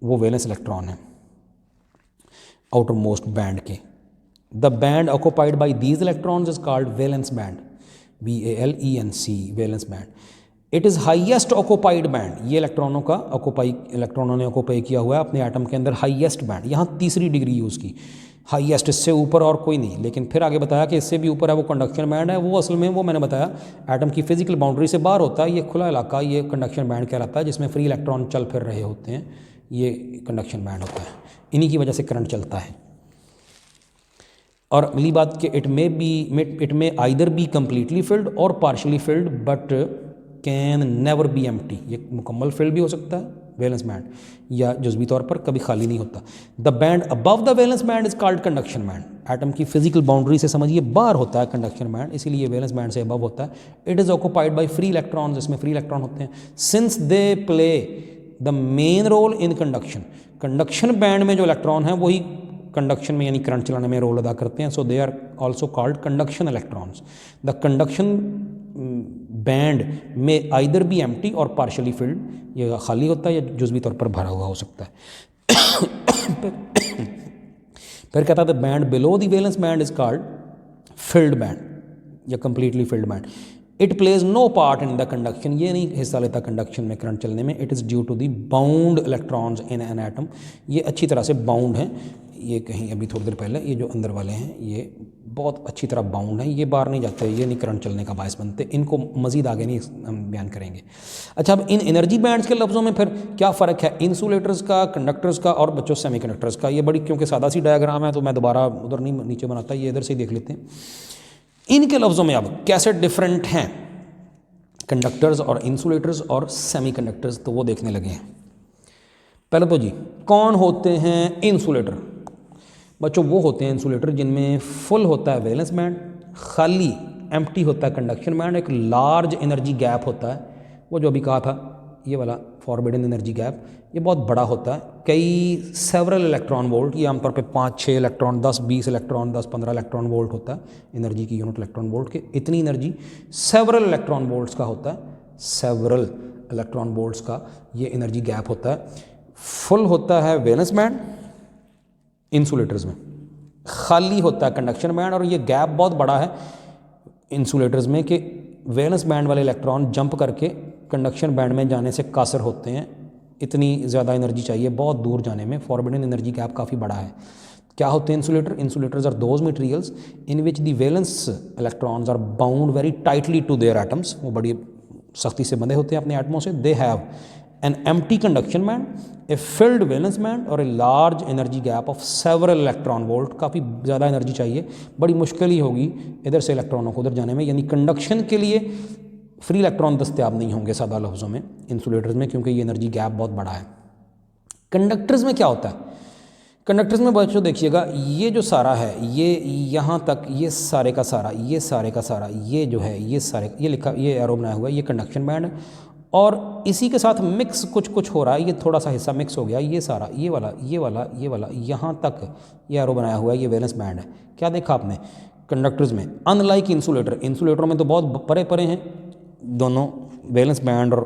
वो valence electron हैं, outermost band के। The band occupied by these electrons is called valence band, VALENCE valence band. It is highest occupied band, ये इलेक्ट्रॉनों ने ऑक्यूपाई किया हुआ है अपने एटम के अंदर हाईएस्ट बैंड। यहाँ तीसरी डिग्री यूज़ की, हाईएस्ट, इससे ऊपर और कोई नहीं। लेकिन फिर आगे बताया कि इससे भी ऊपर है वो कंडक्शन बैंड है, वो असल में वो मैंने बताया एटम की फिजिकल बाउंड्री से बाहर होता है, ये खुला इलाका, ये कंडक्शन बैंड कहलाता है, जिसमें फ्री इलेक्ट्रॉन चल फिर रहे होते हैं, ये कंडक्शन बैंड होता है, इन्हीं की वजह से करंट चलता है। और अगली बात कि it may either be completely filled और partially filled, but can never be empty, ये मुकम्मल फिल्ड भी हो सकता है वैलेंस बैंड, या जुज़वी तौर पर कभी खाली नहीं होता। The band above the valence band is called conduction band. Atom की फिजिकल बाउंड्री से समझिए बाहर होता है कंडक्शन बैंड, इसीलिए वैलेंस बैंड से अबव होता है। It is occupied by free electrons, इसमें फ्री इलेक्ट्रॉन होते हैं। Since they play the main role in conduction, conduction band में जो इलेक्ट्रॉन है वही कंडक्शन में यानी करंट चलाने में रोल अदा करते हैं। So they are also called conduction electrons. The conduction band में आइदर बी एम्प्टी और पार्शली फिल्ड, ये खाली होता है या जुज़वी तौर पर भरा हुआ हो सकता है। फिर कहता है the band below the valence band is called filled band या completely filled band. It plays no part in the conduction, ये नहीं हिस्सा लेता कंडक्शन में, करंट चलने में। It is due to the bound electrons in an atom, ये अच्छी तरह से बाउंड हैं। ये कहीं अभी थोड़ी देर पहले ये जो अंदर वाले हैं ये बहुत अच्छी तरह बाउंड हैं, ये बाहर नहीं जाते, ये नहीं करंट चलने का बायस बनते। इनको मज़ीद आगे नहीं हम बयान करेंगे। अच्छा, अब इन एनर्जी बैंड्स के लफ्ज़ों में फिर क्या फ़र्क है इंसुलेटर्स का, कंडक्टर्स का और बच्चों सेमी कंडक्टर्स का। ये बड़ी क्योंकि सादा सी डायग्राम है तो मैं दोबारा उधर नहीं नीचे बनाता, ये इधर से ही देख लेते हैं। इनके लफ्ज़ों में अब कैसे डिफरेंट हैं कंडक्टर्स और इंसुलेटर्स और सेमी कंडक्टर्स, तो वो देखने लगे हैं। पहले तो जी कौन होते हैं इंसुलेटर? बच्चों वो होते हैं इंसुलेटर जिनमें फुल होता है वैलेंस बैंड, खाली एम्प्टी होता है कंडक्शन बैंड, एक लार्ज एनर्जी गैप होता है, वो जो अभी कहा था ये वाला फॉरबिडन एनर्जी गैप, ये बहुत बड़ा होता है। कई सेवरल इलेक्ट्रॉन वोल्ट, ये आमतौर पे 5-6 इलेक्ट्रॉन, 10-20 इलेक्ट्रॉन, 10-15 इलेक्ट्रॉन वोल्ट होता है एनर्जी की यूनिट इलेक्ट्रॉन वोल्ट के। इतनी एनर्जी सेवरल इलेक्ट्रॉन वोल्ट्स का होता है, सेवरल इलेक्ट्रॉन वोल्ट्स का ये एनर्जी गैप होता है। फुल होता है वैलेंस बैंड इंसुलेटर्स में, खाली होता है कंडक्शन बैंड, और ये गैप बहुत बड़ा है इंसुलेटर्स में कि वैलेंस बैंड वाले इलेक्ट्रॉन जंप करके कंडक्शन बैंड में जाने से कासर होते हैं। इतनी ज़्यादा एनर्जी चाहिए बहुत दूर जाने में, फॉरबिडन एनर्जी गैप काफ़ी बड़ा है। क्या होते हैं insulator? Insulators are those materials in which the valence electrons are bound very tightly to their atoms, वो बड़ी सख्ती से बंधे होते हैं अपने एटमों से। They have an empty conduction band, a filled valence band और a large energy gap of several electron volt. काफ़ी ज़्यादा एनर्जी चाहिए, बड़ी मुश्किल ही होगी इधर से इलेक्ट्रॉनों को उधर जाने में, यानी कंडक्शन के लिए फ्री इलेक्ट्रॉन दस्तियाब नहीं होंगे सादा लफ्ज़ों में इंसुलेटर्स में, क्योंकि ये एनर्जी गैप बहुत बड़ा है। कंडक्टर्स में क्या होता है? कंडक्टर्स में बच्चों देखिएगा, ये जो सारा है ये यहाँ तक, ये सारे का सारा, ये सारे का सारा, ये जो है ये सारे, ये लिखा, ये एरो बनाया हुआ है, ये कंडक्शन बैंड है, और इसी के साथ मिक्स कुछ कुछ हो रहा है, ये थोड़ा सा हिस्सा मिक्स हो गया, ये सारा, ये वाला, ये वाला, ये वाला, यहाँ तक ये एरो बनाया हुआ है, ये वैलेंस बैंड है। क्या देखा आपने कंडक्टर्स में? अनलाइक इंसुलेटर, इंसुलेटरों में तो बहुत परे परे हैं दोनों, वैलेंस बैंड और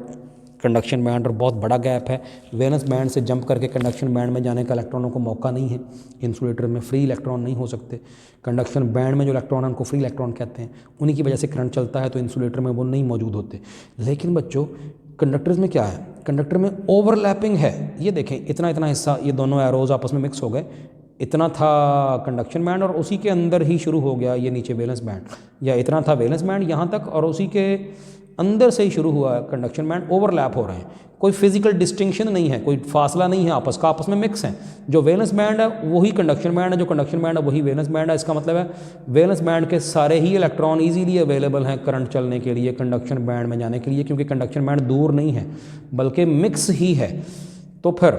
कंडक्शन बैंड, और बहुत बड़ा गैप है। वैलेंस बैंड से जंप करके कंडक्शन बैंड में जाने का इलेक्ट्रॉनों को मौका नहीं है। इंसुलेटर में फ्री इलेक्ट्रॉन नहीं हो सकते। कंडक्शन बैंड में जो इलेक्ट्रॉन है उनको फ्री इलेक्ट्रॉन कहते हैं, उन्हीं की वजह से करंट चलता है, तो इंसुलेटर में वो नहीं मौजूद होते। लेकिन बच्चों कंडक्टर्स में क्या है? कंडक्टर में ओवरलैपिंग है। ये देखें, इतना इतना हिस्सा, ये दोनों एरोज आपस में मिक्स हो गए, इतना था कंडक्शन बैंड और उसी के अंदर ही शुरू हो गया ये नीचे वैलेंस बैंड, या इतना था वैलेंस बैंड यहाँ तक और उसी के अंदर से ही शुरू हुआ कंडक्शन बैंड। ओवरलैप हो रहे हैं, कोई फिजिकल डिस्टिंक्शन नहीं है, कोई फासला नहीं है आपस का, आपस में मिक्स हैं। जो वैलेंस बैंड है वही कंडक्शन बैंड है, जो कंडक्शन बैंड है वही वैलेंस बैंड है। इसका मतलब है वैलेंस बैंड के सारे ही इलेक्ट्रॉन इजीली अवेलेबल हैं करंट चलने के लिए, कंडक्शन बैंड में जाने के लिए, क्योंकि कंडक्शन बैंड दूर नहीं है बल्कि मिक्स ही है। तो फिर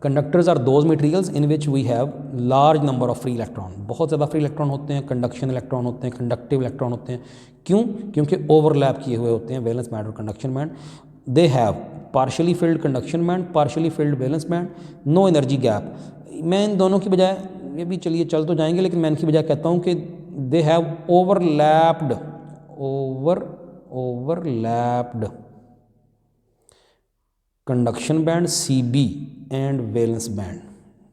conductors are those materials in which we have large number of free electron, बहुत ज़्यादा फ्री इलेक्ट्रॉन होते हैं, कंडक्शन इलेक्ट्रॉन होते हैं, कंडक्टिव इलेक्ट्रॉन होते हैं। क्यों? क्योंकि ओवरलैप किए हुए होते हैं वैलेंस बैंड और conduction band. They have partially filled conduction band, partially filled valence band, no energy gap. मैं इन दोनों की बजाय, ये भी चलिए चल तो जाएंगे, लेकिन मैं इनकी बजाय कहता हूँ कि they have overlapped conduction band CB and valence band,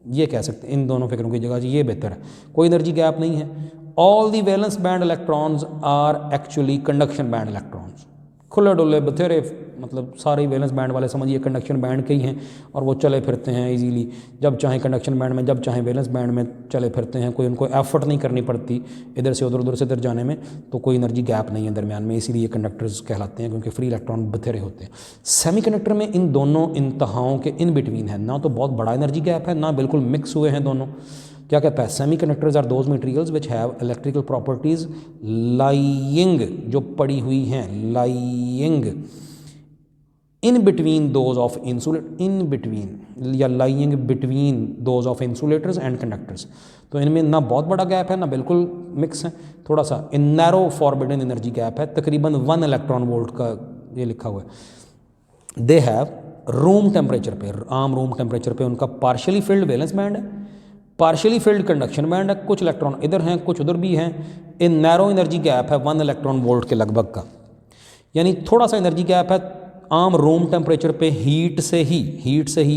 ये कह सकते हैं इन दोनों फिक्रों की जगह, ये बेहतर है, कोई एनर्जी गैप नहीं है। All the valence band electrons are actually conduction band electrons, खुले डुले बथेरे, मतलब सारे वैलेंस बैंड वाले समझिए कंडक्शन बैंड के ही हैं और वो चले फिरते हैं इजीली, जब चाहे कंडक्शन बैंड में, जब चाहे वैलेंस बैंड में चले फिरते हैं, कोई उनको एफर्ट नहीं करनी पड़ती इधर से उधर, उधर से इधर जाने में, तो कोई एनर्जी गैप नहीं है दरमियान में, इसीलिए ये कंडक्टर्स कहलाते हैं, क्योंकि फ्री इलेक्ट्रॉन बथेरे होते हैं। सेमी कंडक्टर में इन दोनों इंतहाओं के इन बिटवीन है, ना तो बहुत बड़ा एनर्जी गैप है, ना बिल्कुल मिक्स हुए हैं दोनों, क्या कहता है, semi conductors are those materials which have electrical properties lying, जो पड़ी हुई हैं, lying in between those of insulate, in between या lying between those of insulators and conductors. तो इनमें ना बहुत बड़ा गैप है ना बिल्कुल मिक्स है, थोड़ा सा इन नैरो फॉरबिडन एनर्जी गैप है, तकरीबन 1 इलेक्ट्रॉन वोल्ट का ये लिखा हुआ है। दे हैव रूम टेम्परेचर पे, आम रूम टेम्परेचर पे उनका पार्शियली फिल्ड वैलेंस बैंड है, पार्शियली फिल्ड कंडक्शन बैंड है, कुछ इलेक्ट्रॉन इधर हैं कुछ उधर भी हैं, इन नैरो एनर्जी गैप है 1 इलेक्ट्रॉन वोल्ट के लगभग का, यानी थोड़ा सा एनर्जी गैप है। आम रूम टेम्परेचर पे हीट से ही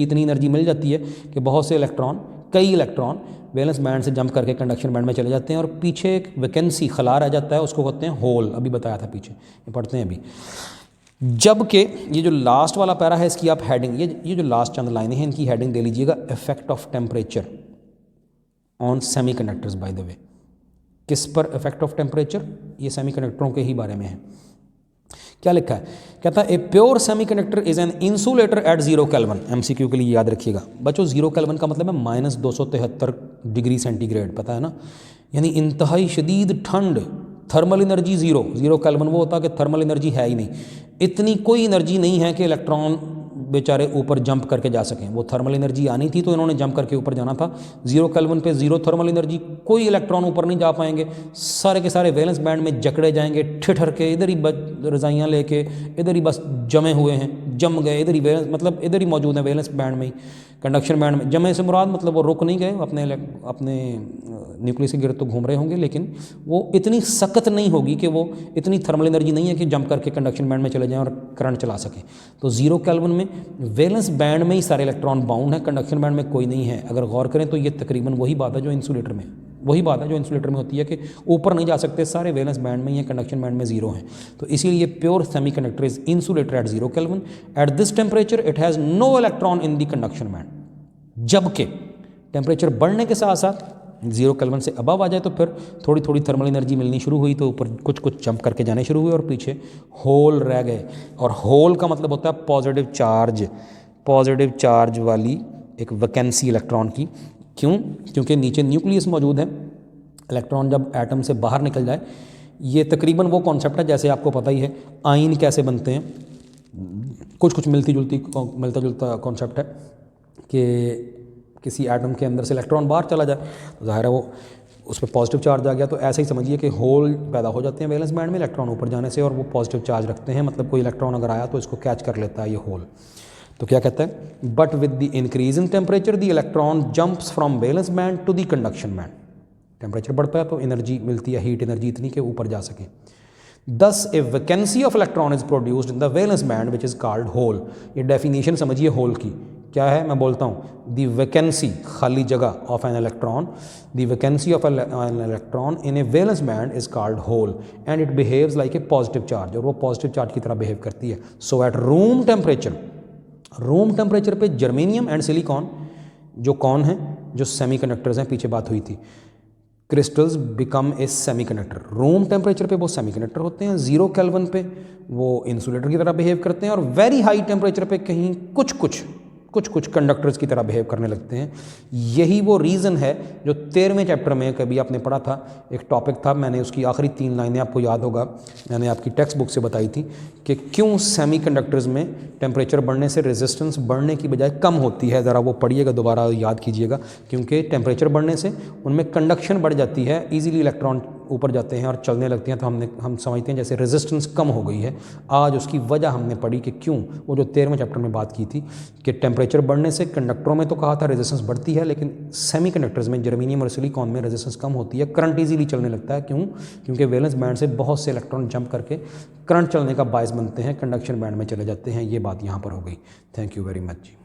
इतनी एनर्जी मिल जाती है कि बहुत से इलेक्ट्रॉन, कई इलेक्ट्रॉन वैलेंस बैंड से जंप करके कंडक्शन बैंड में चले जाते हैं और पीछे एक वैकेंसी, खला रह जाता है, उसको कहते हैं होल, अभी बताया था पीछे, ये पढ़ते हैं अभी। जबकि ये जो लास्ट वाला पैरा है इसकी आप हेडिंग, ये जो लास्ट चंद लाइनें हैं इनकी हेडिंग दे लीजिएगा, effect of temperature on semiconductors. By the way, किस पर इफेक्ट ऑफ टेम्परेचर, ये सेमीकंडक्टरों के ही बारे में है। क्या लिखा है, कहता है a pure semiconductor is an insulator at 0 kelvin. MCQ के लिए याद रखिएगा बच्चों, 0 केल्विन का मतलब है -273 डिग्री सेंटीग्रेड, पता है ना, यानी इंतहाई शदीद ठंड, थर्मल एनर्जी 0 केल्विन वो होता है कि थर्मल एनर्जी है ही नहीं, इतनी कोई एनर्जी नहीं है कि इलेक्ट्रॉन बेचारे ऊपर जंप करके जा सकें। वो थर्मल एनर्जी आनी थी तो इन्होंने जंप करके ऊपर जाना था। 0 केल्विन पे 0 थर्मल एनर्जी, कोई इलेक्ट्रॉन ऊपर नहीं जा पाएंगे, सारे के सारे वैलेंस बैंड में जकड़े जाएंगे, ठिठर के इधर ही रजाइयाँ लेके इधर ही बस जमे हुए हैं, जम गए इधर ही, वैलेंस मतलब इधर ही मौजूद हैं वैलेंस बैंड में ही, कंडक्शन बैंड में। जमे से मुराद मतलब वो रुक नहीं गए, अपने न्यूक्लियस के गिर्द तो घूम रहे होंगे, लेकिन वो इतनी सख्त नहीं होगी कि वो इतनी थर्मल एनर्जी नहीं है कि जंप करके कंडक्शन बैंड में चले जाएं और करंट चला सकें। तो 0 केल्विन में वैलेंस बैंड में ही सारे इलेक्ट्रॉन बाउंड हैं, कंडक्शन बैंड में कोई नहीं है। अगर गौर करें तो ये तकरीबन वही बात है जो इंसुलेटर में होती है कि ऊपर नहीं जा सकते, सारे वैलेंस बैंड में ही, कंडक्शन बैंड में 0 हैं। तो इसीलिए pure semiconductor is insulator at 0 kelvin. At this temperature it has no electron in the conduction band. जबकि टेम्परेचर बढ़ने के साथ साथ 0 केल्विन से अबव आ जाए तो फिर थोड़ी थोड़ी थर्मल एनर्जी मिलनी शुरू हुई, तो ऊपर कुछ कुछ जंप करके जाने शुरू हुए और पीछे होल रह गए। और होल का मतलब होता है पॉजिटिव चार्ज वाली एक वैकेंसी इलेक्ट्रॉन की। क्यों? क्योंकि नीचे न्यूक्लियस मौजूद है, इलेक्ट्रॉन जब एटम से बाहर निकल जाए, ये तकरीबन वो कॉन्सेप्ट है जैसे आपको पता ही है आयन कैसे बनते हैं, कुछ मिलता जुलता कॉन्सेप्ट है कि किसी एटम के अंदर से इलेक्ट्रॉन बाहर चला जाए तो ज़ाहिर है वो उस पर पॉजिटिव चार्ज आ गया, तो ऐसे ही समझिए कि होल पैदा हो जाते हैं वैलेंस बैंड में इलेक्ट्रॉन ऊपर जाने से, और वो पॉजिटिव चार्ज रखते हैं, मतलब कोई इलेक्ट्रॉन अगर आया तो इसको कैच कर लेता है ये होल। तो क्या कहता है, but with the increase in temperature the electron jumps from valence band to the conduction band. Temperature बढ़ता है तो एनर्जी मिलती है, हीट एनर्जी इतनी कि ऊपर जा सके। Thus a vacancy of electron is produced in the valence band which is called hole. ये डेफिनेशन समझिए होल की क्या है, मैं बोलता हूँ, दी वैकेंसी खाली जगह of an electron, the vacancy of an electron in a valence band is called hole and it behaves like a positive charge, और वो पॉजिटिव चार्ज की तरह बिहेव करती है। सो एट रूम टेम्परेचर पे जर्मेनियम एंड सिलिकॉन जो कौन है, जो सेमीकंडक्टर्स हैं, पीछे बात हुई थी, crystals become a semiconductor. Room temperature पे वो सेमीकंडक्टर होते हैं, 0 केल्विन पे वो इंसुलेटर की तरह बिहेव करते हैं, और वेरी हाई टेम्परेचर पे कहीं कुछ कंडक्टर्स की तरह बिहेव करने लगते हैं। यही वो रीज़न है जो 13वें चैप्टर में कभी आपने पढ़ा था, एक टॉपिक था, मैंने उसकी आखिरी 3 लाइनें आपको याद होगा, मैंने आपकी टेक्स्ट बुक से बताई थी कि क्यों सेमीकंडक्टर्स में टेम्परेचर बढ़ने से रेजिस्टेंस बढ़ने की बजाय कम होती है। ज़रा वो पढ़िएगा, दोबारा याद कीजिएगा, क्योंकि टेम्परेचर बढ़ने से उनमें कंडक्शन बढ़ जाती है, ईजिली इलेक्ट्रॉन ऊपर जाते हैं और चलने लगते हैं, तो हम समझते हैं जैसे रेजिस्टेंस कम हो गई है। आज उसकी वजह हमने पढ़ी कि क्यों, वो जो 13वें चैप्टर में बात की थी कि टेम्परेचर बढ़ने से कंडक्टरों में तो कहा था रेजिस्टेंस बढ़ती है, लेकिन सेमीकंडक्टर्स में जर्मेनियम और सिलिकॉन में रेजिस्टेंस कम होती है, करंट ईजिली चलने लगता है। क्यों? क्योंकि वैलेंस बैंड से बहुत से इलेक्ट्रॉन जंप करके करंट चलने का बायस बनते हैं, कंडक्शन बैंड में चले जाते हैं। ये बात यहाँ पर हो गई। Thank you very much ji.